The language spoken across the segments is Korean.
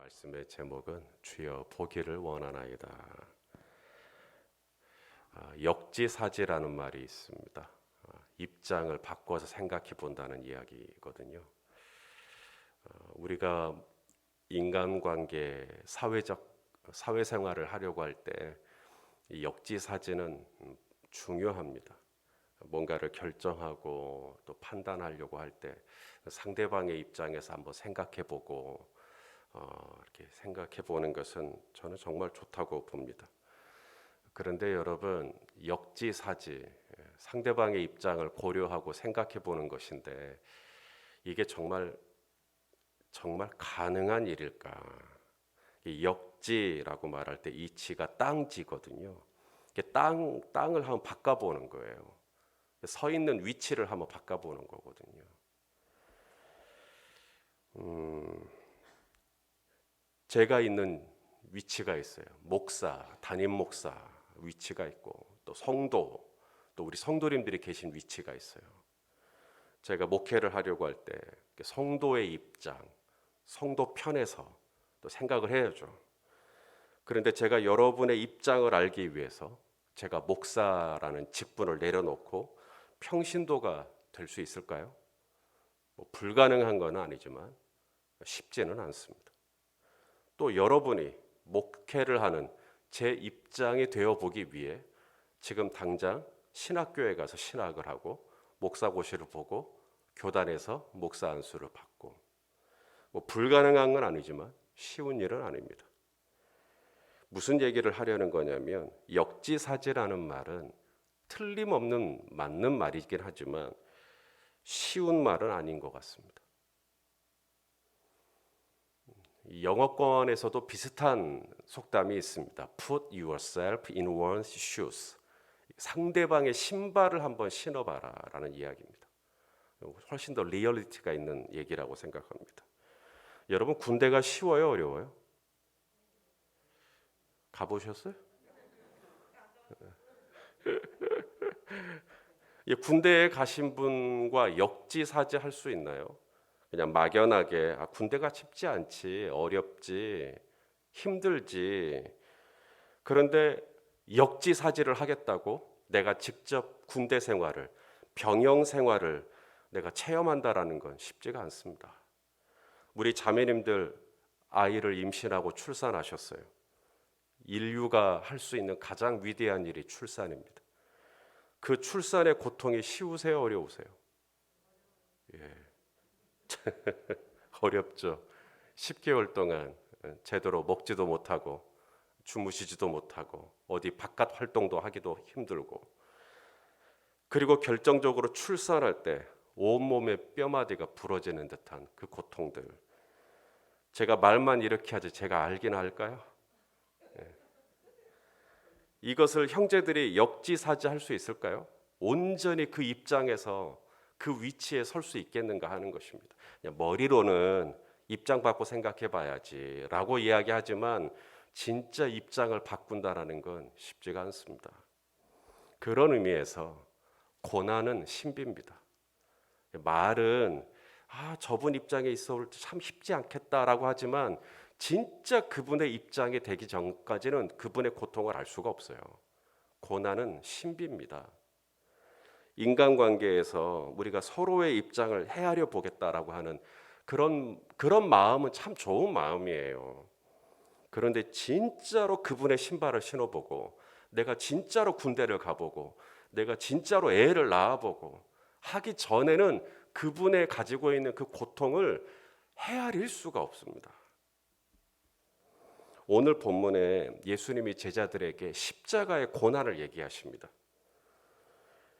말씀의 제목은 주여 보기를 원하나이다. 역지사지라는 말이 있습니다. 입장을 바꿔서 생각해 본다는 이야기거든요. 우리가 인간관계, 사회생활을 하려고 할 때 이 역지사지는 중요합니다. 뭔가를 결정하고 또 판단하려고 할 때 상대방의 입장에서 한번 생각해 보고 이렇게 생각해 보는 것은 저는 정말 좋다고 봅니다. 그런데 여러분, 역지사지, 상대방의 입장을 고려하고 생각해 보는 것인데 이게 정말 가능한 일일까? 이 역지라고 말할 때 이 지가 땅지거든요. 이게 땅을 한번 바꿔보는 거예요. 서 있는 위치를 한번 바꿔보는 거거든요. 제가 있는 위치가 있어요. 담임 목사 위치가 있고 또 성도, 또 우리 성도님들이 계신 위치가 있어요. 제가 목회를 하려고 할 때 성도의 입장, 성도 편에서 또 생각을 해야죠. 그런데 제가 여러분의 입장을 알기 위해서 제가 목사라는 직분을 내려놓고 평신도가 될 수 있을까요? 불가능한 건 아니지만 쉽지는 않습니다. 또 여러분이 목회를 하는 제 입장이 되어보기 위해 지금 당장 신학교에 가서 신학을 하고 목사고시를 보고 교단에서 목사 안수를 받고 불가능한 건 아니지만 쉬운 일은 아닙니다. 무슨 얘기를 하려는 거냐면 역지사지라는 말은 틀림없는 맞는 말이긴 하지만 쉬운 말은 아닌 것 같습니다. 영어권에서도 비슷한 속담이 있습니다. Put yourself in one's shoes. 상대방의 신발을 한번 신어봐라 라는 이야기입니다. 훨씬 더 리얼리티가 있는 얘기라고 생각합니다. 여러분, 군대가 쉬워요, 어려워요? 가보셨어요? 군대에 가신 분과 역지사지 할 수 있나요? 그냥 막연하게 군대가 쉽지 않지, 어렵지, 힘들지. 그런데 역지사지를 하겠다고 내가 직접 군대 생활을, 병영 생활을 내가 체험한다라는 건 쉽지가 않습니다. 우리 자매님들 아이를 임신하고 출산하셨어요. 인류가 할 수 있는 가장 위대한 일이 출산입니다. 그 출산의 고통이 쉬우세요, 어려우세요? 예. 어렵죠. 10개월 동안 제대로 먹지도 못하고 주무시지도 못하고 어디 바깥 활동도 하기도 힘들고, 그리고 결정적으로 출산할 때 온몸의 뼈마디가 부러지는 듯한 그 고통들. 제가 말만 이렇게 하지 제가 알긴 할까요? 이것을 형제들이 역지사지할 수 있을까요? 온전히 그 입장에서 그 위치에 설 수 있겠는가 하는 것입니다. 그냥 머리로는 입장 바꿔 생각해 봐야지 라고 이야기하지만 진짜 입장을 바꾼다라는 건 쉽지가 않습니다. 그런 의미에서 고난은 신비입니다. 말은 저분 입장에 있어 올 때 참 쉽지 않겠다라고 하지만 진짜 그분의 입장이 되기 전까지는 그분의 고통을 알 수가 없어요. 고난은 신비입니다. 인간관계에서 우리가 서로의 입장을 헤아려 보겠다라고 하는 그런 마음은 참 좋은 마음이에요. 그런데 진짜로 그분의 신발을 신어보고, 내가 진짜로 군대를 가보고, 내가 진짜로 애를 낳아보고 하기 전에는 그분의 가지고 있는 그 고통을 헤아릴 수가 없습니다. 오늘 본문에 예수님이 제자들에게 십자가의 고난을 얘기하십니다.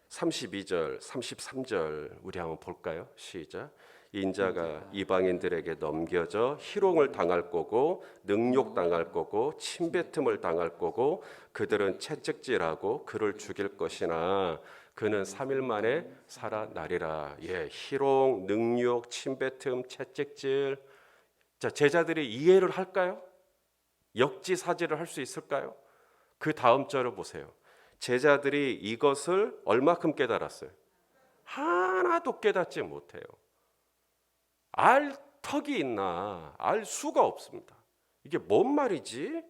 32절, 33절 우리 한번 볼까요? 시작. 인자가 이방인들에게 넘겨져 희롱을 당할 거고 능욕당할 거고 침뱉음을 당할 거고 그들은 채찍질하고 그를 죽일 것이나 그는 3일 만에 살아나리라. 희롱, 능욕, 침뱉음, 채찍질. 자, 제자들이 이해를 할까요? 역지사지를 할 수 있을까요? 그 다음 절을 보세요. 제자들이 이것을 얼마큼 깨달았어요? 하나도 깨닫지 못해요. 알 턱이 있나? 알 수가 없습니다. 이게 뭔 말이지?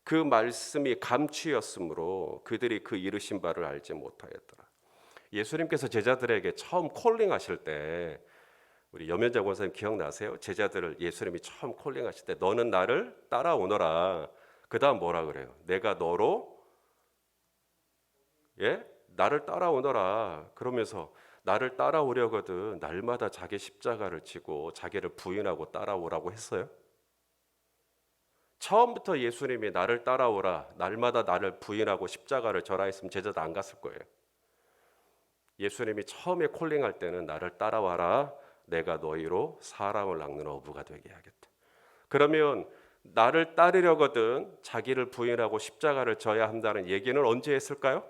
그 말씀이 감추였으므로 그들이 그 이르신 바를 알지 못하였더라. 예수님께서 제자들에게 처음 콜링하실 때, 우리 염현자 권사님 기억나세요? 제자들을 예수님이 처음 콜링하실 때 너는 나를 따라오너라. 그 다음 뭐라 그래요? 내가 너로 나를 따라오너라. 그러면서 나를 따라오려거든 날마다 자기 십자가를 지고 자기를 부인하고 따라오라고 했어요? 처음부터 예수님이 나를 따라오라, 날마다 나를 부인하고 십자가를 져라 했으면 제자도 안 갔을 거예요. 예수님이 처음에 콜링할 때는 나를 따라와라, 내가 너희로 사람을 낚는 어부가 되게 하겠다. 그러면 나를 따르려거든 자기를 부인하고 십자가를 져야 한다는 얘기는 언제 했을까요?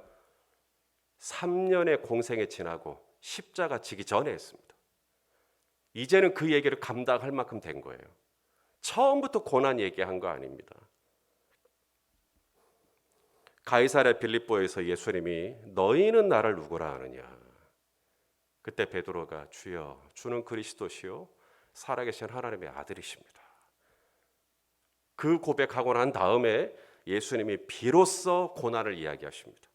3년의 공생에 지나고 십자가 지기 전에 했습니다. 이제는 그 얘기를 감당할 만큼 된 거예요. 처음부터 고난 얘기한 거 아닙니다. 가이사랴 빌립보에서 예수님이 너희는 나를 누구라 하느냐. 그때 베드로가 주여 주는 그리스도시요 살아계신 하나님의 아들이십니다. 그 고백하고 난 다음에 예수님이 비로소 고난을 이야기하십니다.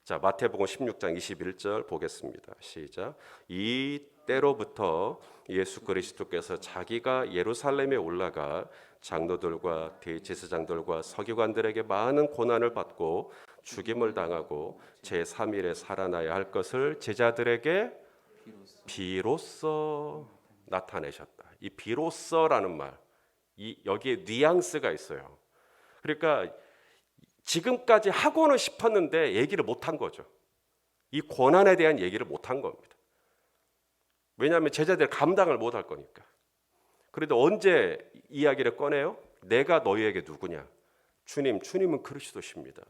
자, 마태복음 16장 21절 보겠습니다. 시작. 이때로부터 예수 그리스도께서 자기가 예루살렘에 올라가 장로들과 대제사장들과 서기관들에게 많은 고난을 받고 죽임을 당하고 제3일에 살아나야 할 것을 제자들에게 비로소 나타내셨다. 이 비로소라는 말, 여기에 뉘앙스가 있어요. 그러니까 지금까지 하고는 싶었는데 얘기를 못한 거죠. 이 고난에 대한 얘기를 못한 겁니다. 왜냐하면 제자들이 감당을 못할 거니까. 그래도 언제 이야기를 꺼내요? 내가 너희에게 누구냐? 주님은 그리스도십니다.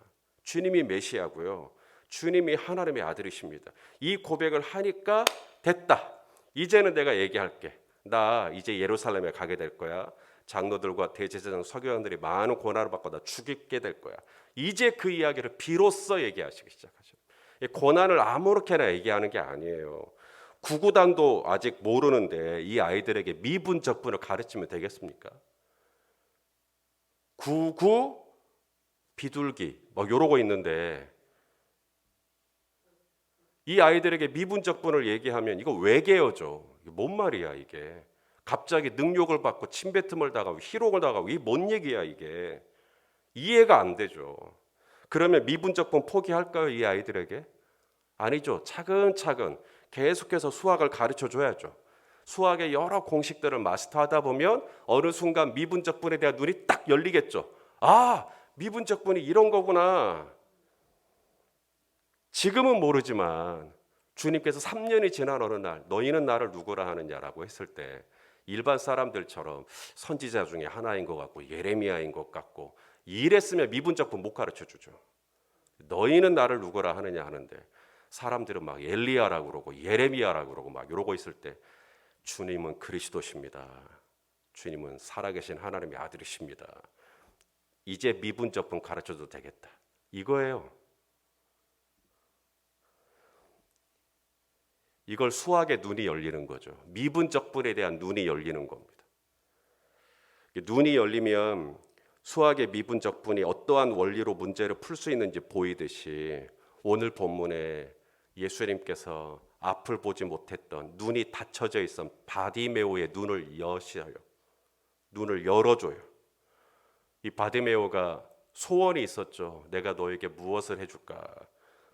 주님이 메시아고요. 주님이 하나님의 아들이십니다. 이 고백을 하니까 됐다. 이제는 내가 얘기할게. 나 이제 예루살렘에 가게 될 거야. 장로들과 대제사장 서기관들이 많은 고난을 받고 나 죽게 될 거야. 이제 그 이야기를 비로소 얘기하시기 시작하죠. 고난을 아무렇게나 얘기하는 게 아니에요. 구구단도 아직 모르는데 이 아이들에게 미분적분을 가르치면 되겠습니까? 구구 비둘기 뭐 요러고 있는데 이 아이들에게 미분적분을 얘기하면 이거 외계어죠. 이게 뭔 말이야 이게. 갑자기 능욕을 받고 침뱉음을 당하고 희롱을 당하고 이게 뭔 얘기야 이게. 이해가 안 되죠. 그러면 미분적분 포기할까요 이 아이들에게? 아니죠. 차근차근 계속해서 수학을 가르쳐 줘야죠. 수학의 여러 공식들을 마스터하다 보면 어느 순간 미분적분에 대한 눈이 딱 열리겠죠. 아, 미분적분이 이런 거구나. 지금은 모르지만 주님께서 3년이 지난 어느 날 너희는 나를 누구라 하느냐라고 했을 때 일반 사람들처럼 선지자 중에 하나인 것 같고 예레미야인 것 같고 이랬으면 미분적분 못 가르쳐 주죠. 너희는 나를 누구라 하느냐 하는데 사람들은 막 엘리야라고 그러고 예레미야라고 그러고 막 이러고 있을 때 주님은 그리스도십니다. 주님은 살아계신 하나님의 아들이십니다. 이제 미분적분 가르쳐도 되겠다. 이거예요. 이걸 수학의 눈이 열리는 거죠. 미분적분에 대한 눈이 열리는 겁니다. 눈이 열리면 수학의 미분적분이 어떠한 원리로 문제를 풀 수 있는지 보이듯이 오늘 본문에 예수님께서 앞을 보지 못했던 눈이 닫혀져 있던 바디메오의 눈을 여셔요. 눈을 열어줘요. 이 바디메오가 소원이 있었죠. 내가 너에게 무엇을 해줄까?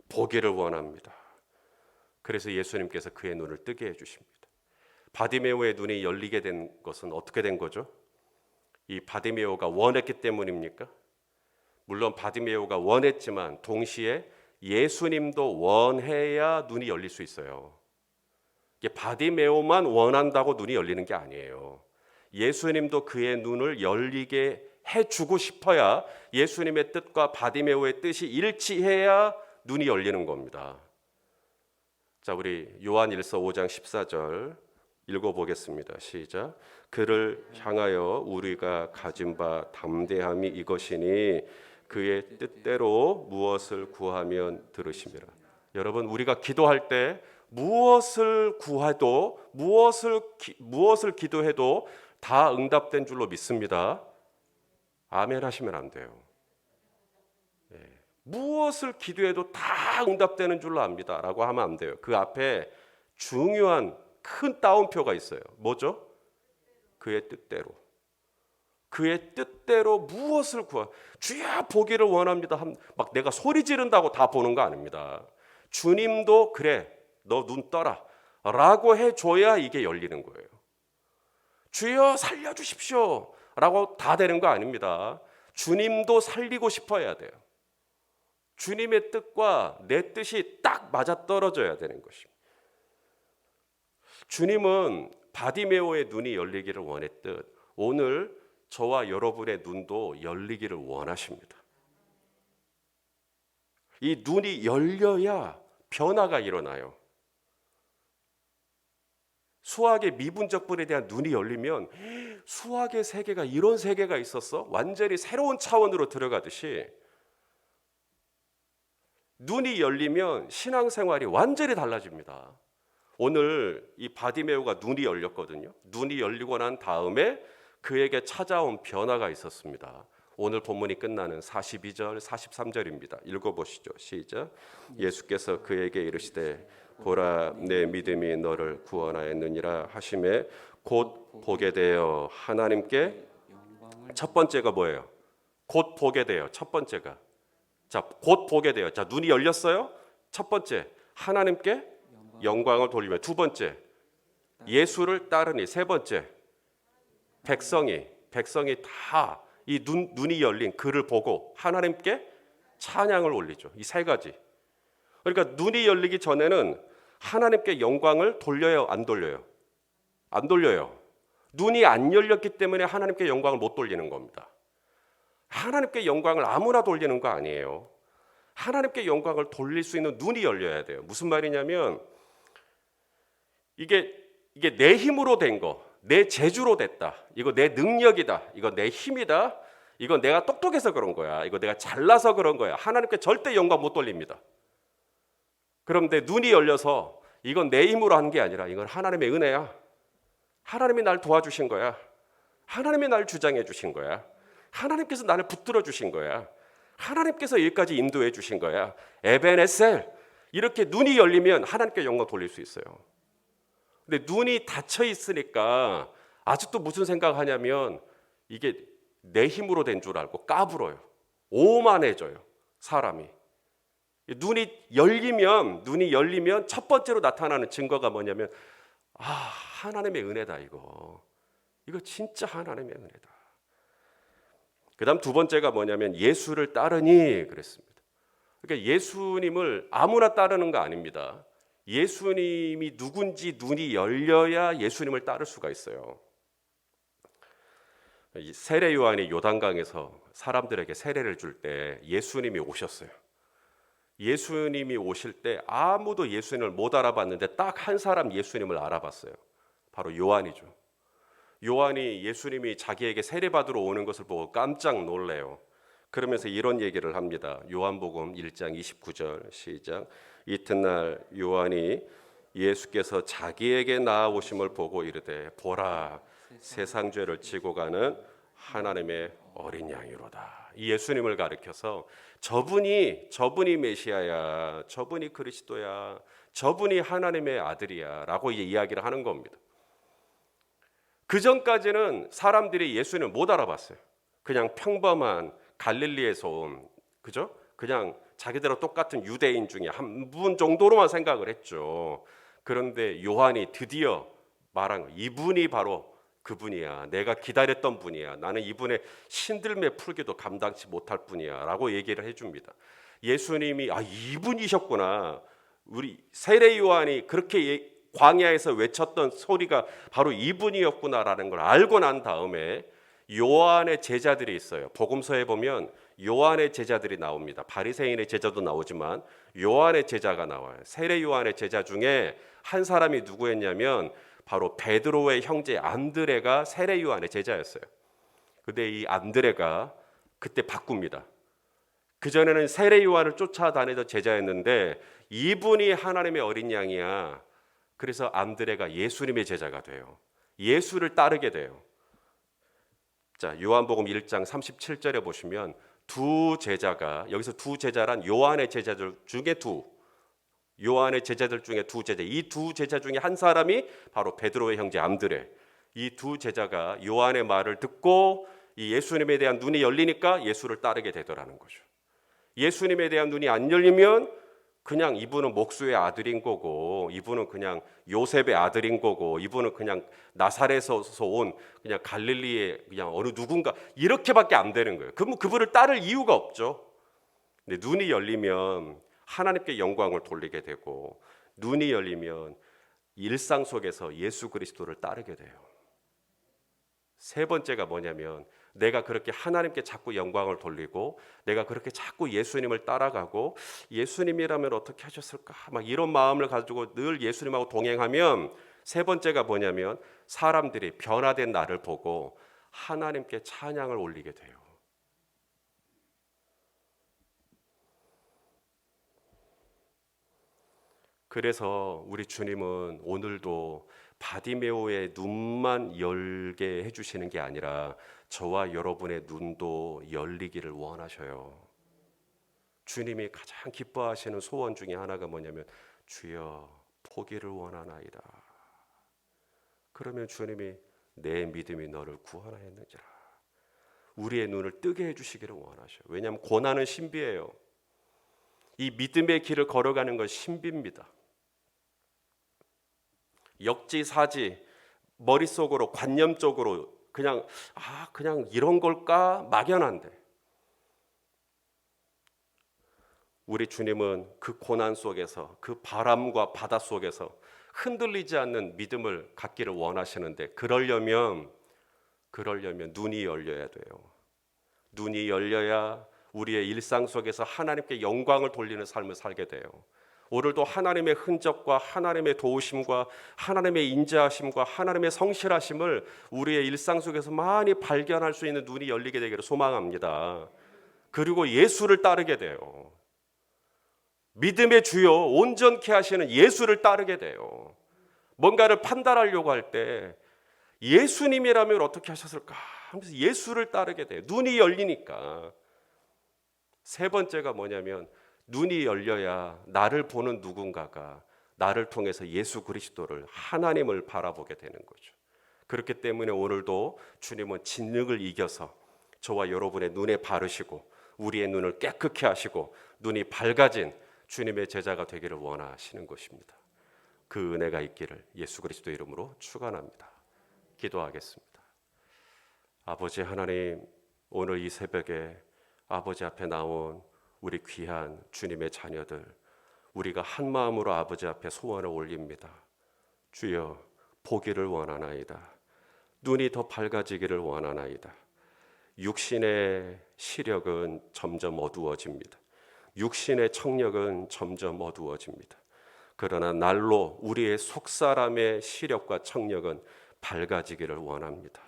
보기를 원합니다. 그래서 예수님께서 그의 눈을 뜨게 해주십니다. 바디메오의 눈이 열리게 된 것은 어떻게 된 거죠? 이 바디메오가 원했기 때문입니까? 물론 바디메오가 원했지만 동시에 예수님도 원해야 눈이 열릴 수 있어요. 이게 바디메오만 원한다고 눈이 열리는 게 아니에요. 예수님도 그의 눈을 열리게 해주고 싶어야 예수님의 뜻과 바디메오의 뜻이 일치해야 눈이 열리는 겁니다. 자, 우리 요한일서 5장 14절 읽어보겠습니다. 시작. 그를 향하여 우리가 가진 바 담대함이 이것이니 그의 뜻대로 무엇을 구하면 들으심이라. 여러분, 우리가 기도할 때 무엇을 구해도 무엇을 기도해도 다 응답된 줄로 믿습니다. 아멘 하시면 안 돼요. 무엇을 기도해도 다 응답되는 줄로 압니다 라고 하면 안 돼요. 그 앞에 중요한 큰 따옴표가 있어요. 뭐죠? 그의 뜻대로. 그의 뜻대로 무엇을 주야 보기를 원합니다. 막 내가 소리 지른다고 다 보는 거 아닙니다. 주님도 그래 너 눈 떠라 라고 해줘야 이게 열리는 거예요. 주여 살려주십시오 라고 다 되는 거 아닙니다. 주님도 살리고 싶어야 돼요. 주님의 뜻과 내 뜻이 딱 맞아떨어져야 되는 것입니다. 주님은 바디메오의 눈이 열리기를 원했듯 오늘 저와 여러분의 눈도 열리기를 원하십니다. 이 눈이 열려야 변화가 일어나요. 수학의 미분적분에 대한 눈이 열리면 수학의 세계가 이런 세계가 있었어? 완전히 새로운 차원으로 들어가듯이 눈이 열리면 신앙생활이 완전히 달라집니다. 오늘 이 바디메오가 눈이 열렸거든요. 눈이 열리고 난 다음에 그에게 찾아온 변화가 있었습니다. 오늘 본문이 끝나는 42절, 43절입니다. 읽어보시죠. 시작. 예수께서 그에게 이르시되 보라 내 믿음이 너를 구원하였느니라 하심에 곧 보게 되어 하나님께 첫 번째가 뭐예요? 곧 보게 돼요. 첫 번째가 자, 곧 보게 돼요. 자, 눈이 열렸어요. 첫 번째 하나님께 영광을 돌리며 두 번째 예수를 따르니 세 번째 백성이 다 이 눈이 열린 그를 보고 하나님께 찬양을 올리죠. 이 세 가지. 그러니까 눈이 열리기 전에는 하나님께 영광을 돌려요, 안 돌려요? 안 돌려요. 눈이 안 열렸기 때문에 하나님께 영광을 못 돌리는 겁니다. 하나님께 영광을 아무나 돌리는 거 아니에요. 하나님께 영광을 돌릴 수 있는 눈이 열려야 돼요. 무슨 말이냐면 이게 내 힘으로 된 거, 내 재주로 됐다. 이거 내 능력이다. 이거 내 힘이다. 이거 내가 똑똑해서 그런 거야. 이거 내가 잘나서 그런 거야. 하나님께 절대 영광 못 돌립니다. 그런데 눈이 열려서 이건 내 힘으로 한 게 아니라 이건 하나님의 은혜야. 하나님이 날 도와주신 거야. 하나님이 날 주장해 주신 거야. 하나님께서 나를 붙들어 주신 거야. 하나님께서 여기까지 인도해 주신 거야. 에베네셀. 이렇게 눈이 열리면 하나님께 영광 돌릴 수 있어요. 근데 눈이 닫혀 있으니까 아직도 무슨 생각하냐면 이게 내 힘으로 된 줄 알고 까불어요. 오만해져요. 사람이. 눈이 열리면 첫 번째로 나타나는 증거가 뭐냐면 하나님의 은혜다 이거 진짜 하나님의 은혜다. 그 다음 두 번째가 뭐냐면 예수를 따르니 그랬습니다. 그러니까 예수님을 아무나 따르는 거 아닙니다. 예수님이 누군지 눈이 열려야 예수님을 따를 수가 있어요. 세례 요한이 요단강에서 사람들에게 세례를 줄 때 예수님이 오셨어요. 예수님이 오실 때 아무도 예수님을 못 알아봤는데 딱 한 사람 예수님을 알아봤어요. 바로 요한이죠. 요한이 예수님이 자기에게 세례받으러 오는 것을 보고 깜짝 놀래요. 그러면서 이런 얘기를 합니다. 요한복음 1장 29절 시작. 이튿날 요한이 예수께서 자기에게 나아오심을 보고 이르되 보라 세상 죄를 지고 가는 하나님의 어린 양이로다. 이 예수님을 가리켜서 저분이 메시아야, 저분이 그리스도야, 저분이 하나님의 아들이야 라고 이야기를 하는 겁니다. 그 전까지는 사람들이 예수님을 못 알아봤어요. 그냥 평범한 갈릴리에서 온 그죠? 그냥 자기들하고 똑같은 유대인 중에 한 분 정도로만 생각을 했죠. 그런데 요한이 드디어 말한 거, 이분이 바로 그분이야. 내가 기다렸던 분이야. 나는 이분의 신들매 풀기도 감당치 못할 분이야 라고 얘기를 해줍니다. 예수님이 이분이셨구나. 우리 세례 요한이 그렇게 광야에서 외쳤던 소리가 바로 이분이었구나라는 걸 알고 난 다음에 요한의 제자들이 있어요. 복음서에 보면 요한의 제자들이 나옵니다. 바리새인의 제자도 나오지만 요한의 제자가 나와요. 세례 요한의 제자 중에 한 사람이 누구였냐면 바로 베드로의 형제 안드레가 세례 요한의 제자였어요. 근데 이 안드레가 그때 바꿉니다. 그전에는 세례 요한을 쫓아다니던 제자였는데 이분이 하나님의 어린 양이야. 그래서 안드레가 예수님의 제자가 돼요. 예수를 따르게 돼요. 자, 요한복음 1장 37절에 보시면 두 제자가, 여기서 두 제자란 요한의 제자들 중에 요한의 제자들 중에 두 제자, 이 두 제자 중에 한 사람이 바로 베드로의 형제 안드레. 이 두 제자가 요한의 말을 듣고 이 예수님에 대한 눈이 열리니까 예수를 따르게 되더라는 거죠. 예수님에 대한 눈이 안 열리면 그냥 이분은 목수의 아들인 거고, 이분은 그냥 요셉의 아들인 거고, 이분은 그냥 나사렛에서 온 그냥 갈릴리의 그냥 어느 누군가, 이렇게밖에 안 되는 거예요. 그럼 그분을 따를 이유가 없죠. 근데 눈이 열리면 하나님께 영광을 돌리게 되고, 눈이 열리면 일상 속에서 예수 그리스도를 따르게 돼요. 세 번째가 뭐냐면, 내가 그렇게 하나님께 자꾸 영광을 돌리고, 내가 그렇게 자꾸 예수님을 따라가고, 예수님이라면 어떻게 하셨을까, 막 이런 마음을 가지고 늘 예수님하고 동행하면, 세 번째가 뭐냐면 사람들이 변화된 나를 보고 하나님께 찬양을 올리게 돼요. 그래서 우리 주님은 오늘도 바디메오의 눈만 열게 해주시는 게 아니라 저와 여러분의 눈도 열리기를 원하셔요. 주님이 가장 기뻐하시는 소원 중에 하나가 뭐냐면, 주여 보기를 원하나이다. 그러면 주님이 내 믿음이 너를 구원하였느니라. 우리의 눈을 뜨게 해주시기를 원하셔요. 왜냐하면 고난은 신비예요. 이 믿음의 길을 걸어가는 건 신비입니다. 역지사지 머릿속으로 관념적으로 그냥 이런 걸까 막연한데, 우리 주님은 그 고난 속에서, 그 바람과 바다 속에서 흔들리지 않는 믿음을 갖기를 원하시는데, 그러려면 눈이 열려야 돼요. 눈이 열려야 우리의 일상 속에서 하나님께 영광을 돌리는 삶을 살게 돼요. 오늘도 하나님의 흔적과 하나님의 도우심과 하나님의 인자하심과 하나님의 성실하심을 우리의 일상 속에서 많이 발견할 수 있는 눈이 열리게 되기를 소망합니다. 그리고 예수를 따르게 돼요. 믿음의 주요 온전케 하시는 예수를 따르게 돼요. 뭔가를 판단하려고 할 때 예수님이라면 어떻게 하셨을까 하면서 예수를 따르게 돼요. 눈이 열리니까. 세 번째가 뭐냐면, 눈이 열려야 나를 보는 누군가가 나를 통해서 예수 그리스도를, 하나님을 바라보게 되는 거죠. 그렇기 때문에 오늘도 주님은 진흙을 이겨서 저와 여러분의 눈에 바르시고 우리의 눈을 깨끗게 하시고 눈이 밝아진 주님의 제자가 되기를 원하시는 것입니다. 그 은혜가 있기를 예수 그리스도 이름으로 축원합니다. 기도하겠습니다. 아버지 하나님, 오늘 이 새벽에 아버지 앞에 나온 우리 귀한 주님의 자녀들, 우리가 한 마음으로 아버지 앞에 소원을 올립니다. 주여 보기를 원하나이다. 눈이 더 밝아지기를 원하나이다. 육신의 시력은 점점 어두워집니다. 육신의 청력은 점점 어두워집니다. 그러나 날로 우리의 속사람의 시력과 청력은 밝아지기를 원합니다.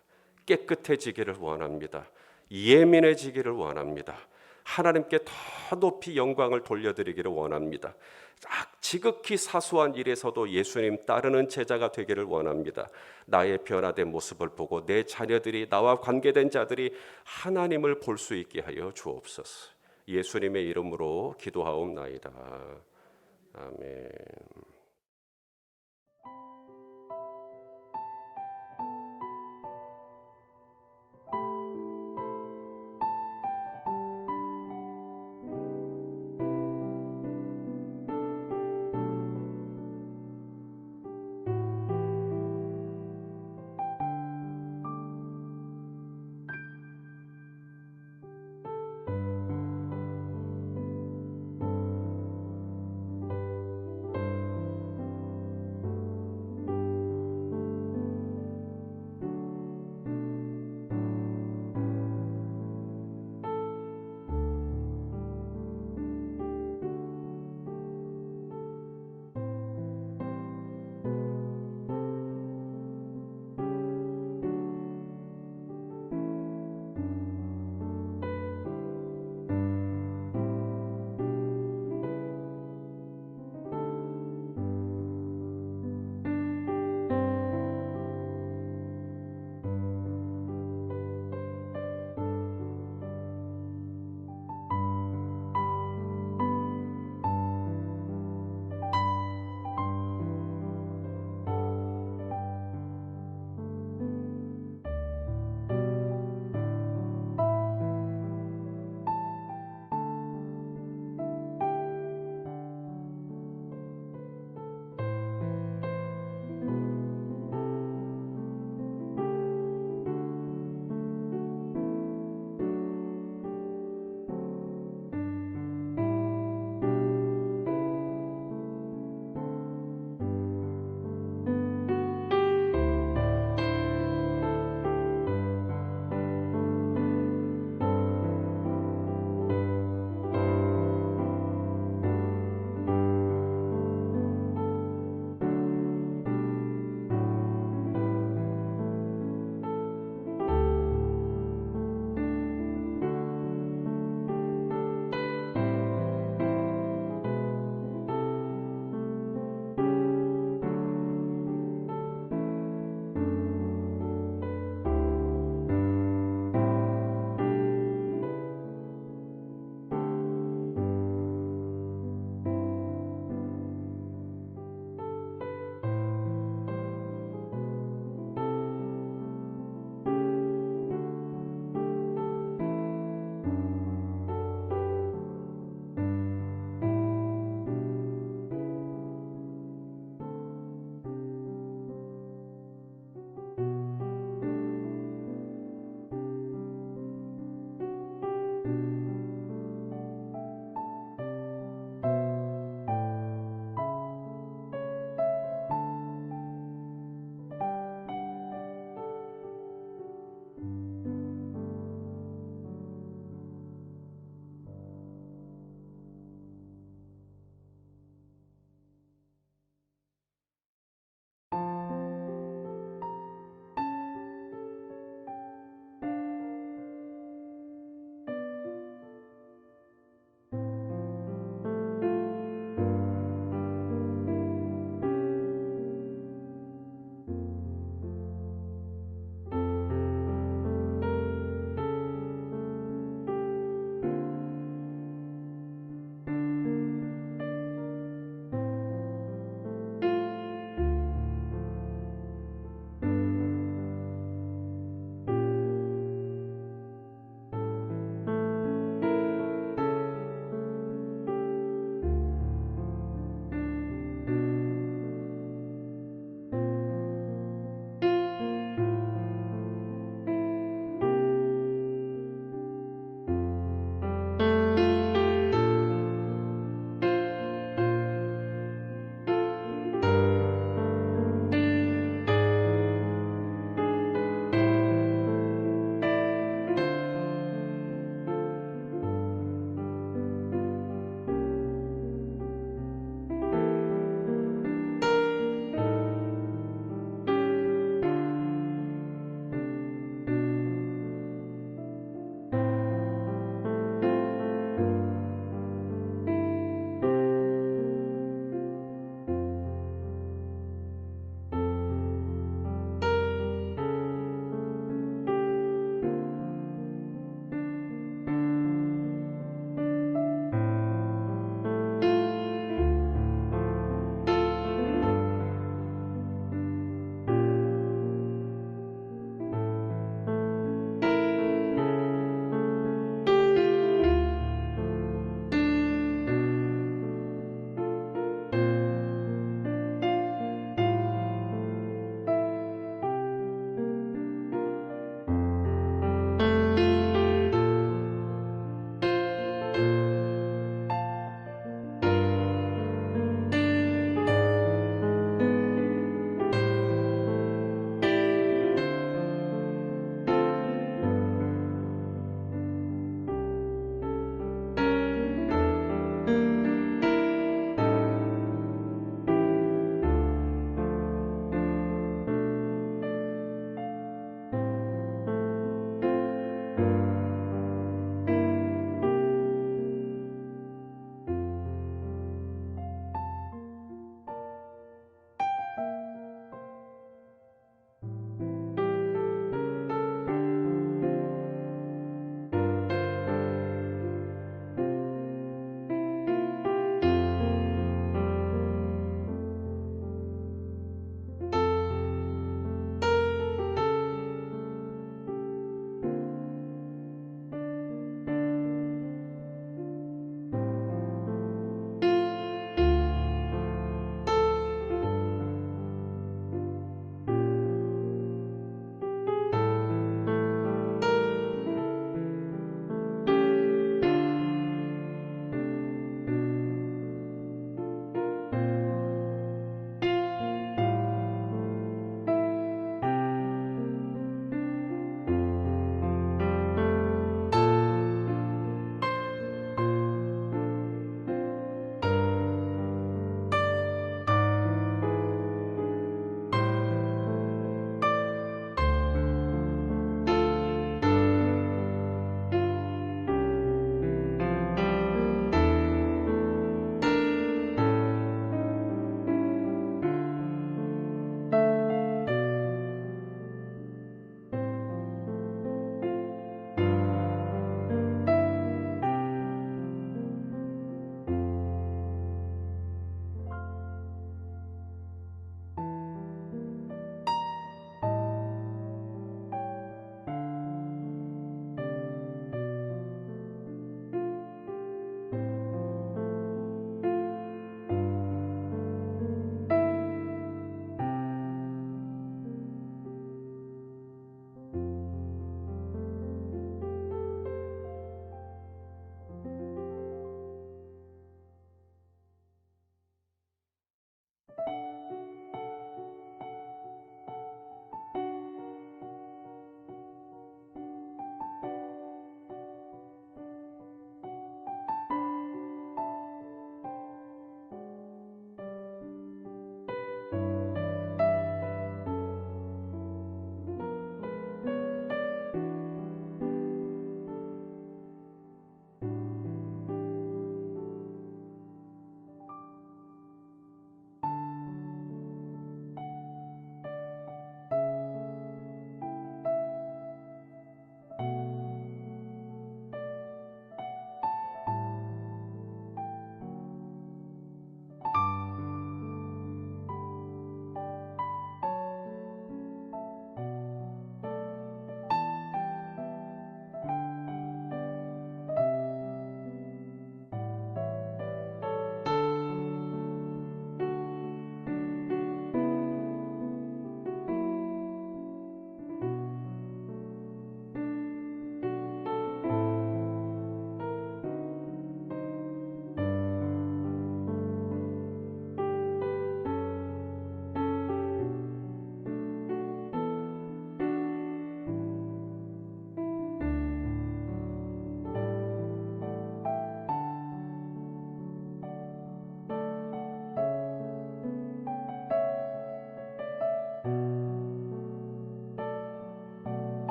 깨끗해지기를 원합니다. 예민해지기를 원합니다. 하나님께 더 높이 영광을 돌려드리기를 원합니다. 지극히 사소한 일에서도 예수님 따르는 제자가 되기를 원합니다. 나의 변화된 모습을 보고 내 자녀들이, 나와 관계된 자들이 하나님을 볼 수 있게 하여 주옵소서. 예수님의 이름으로 기도하옵나이다. 아멘.